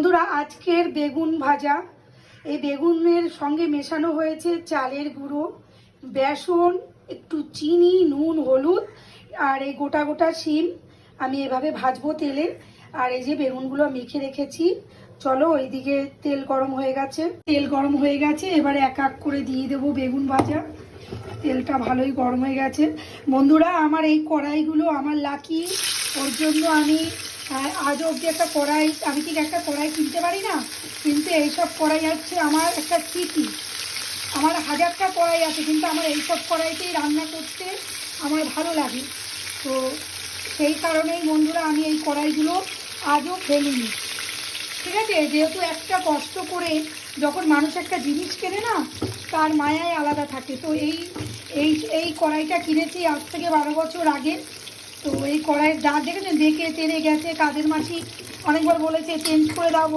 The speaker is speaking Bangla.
বন্ধুরা, আজকের বেগুন ভাজা। এই বেগুনের সঙ্গে মেশানো হয়েছে চালের গুঁড়ো, বেসন, একটু চিনি, নুন, হলুদ আর এই গোটা গোটা শিম। আমি এভাবে ভাজবো তেলে। আর এই যে বেগুনগুলো মেখে রেখেছি। চলো, ওইদিকে তেল গরম হয়ে গেছে। এবারে এক এক করে দিয়ে দেবো বেগুন ভাজা। তেলটা ভালোই গরম হয়ে গেছে। বন্ধুরা, আমার এই কড়াইগুলো আমার লাকি। ওর জন্য আমি আজও অবধি আমি ঠিক একটা কড়াই কিনতে পারি না, কিন্তু এইসব কড়াই হচ্ছে আমার একটা স্মৃতি। আমার হাজারটা কড়াই আছে, কিন্তু আমার এইসব কড়াইতেই রান্না করতে আমার ভালো লাগে। তো সেই কারণেই বন্ধুরা আমি এই কড়াইগুলো আজও ফেলিনি। ঠিক আছে, যেহেতু একটা কষ্ট করে যখন মানুষ একটা জিনিস কেনে না, তার মায়াই আলাদা থাকে। তো এই এই এই কড়াইটা কিনেছি আজ থেকে 12 বছর আগে। তো এই কড়াইয়ের যা দেখেছেন, দেখে টেনে গেছে। কাজের মাসি অনেকবার বলেছে চেঞ্জ করে দাও।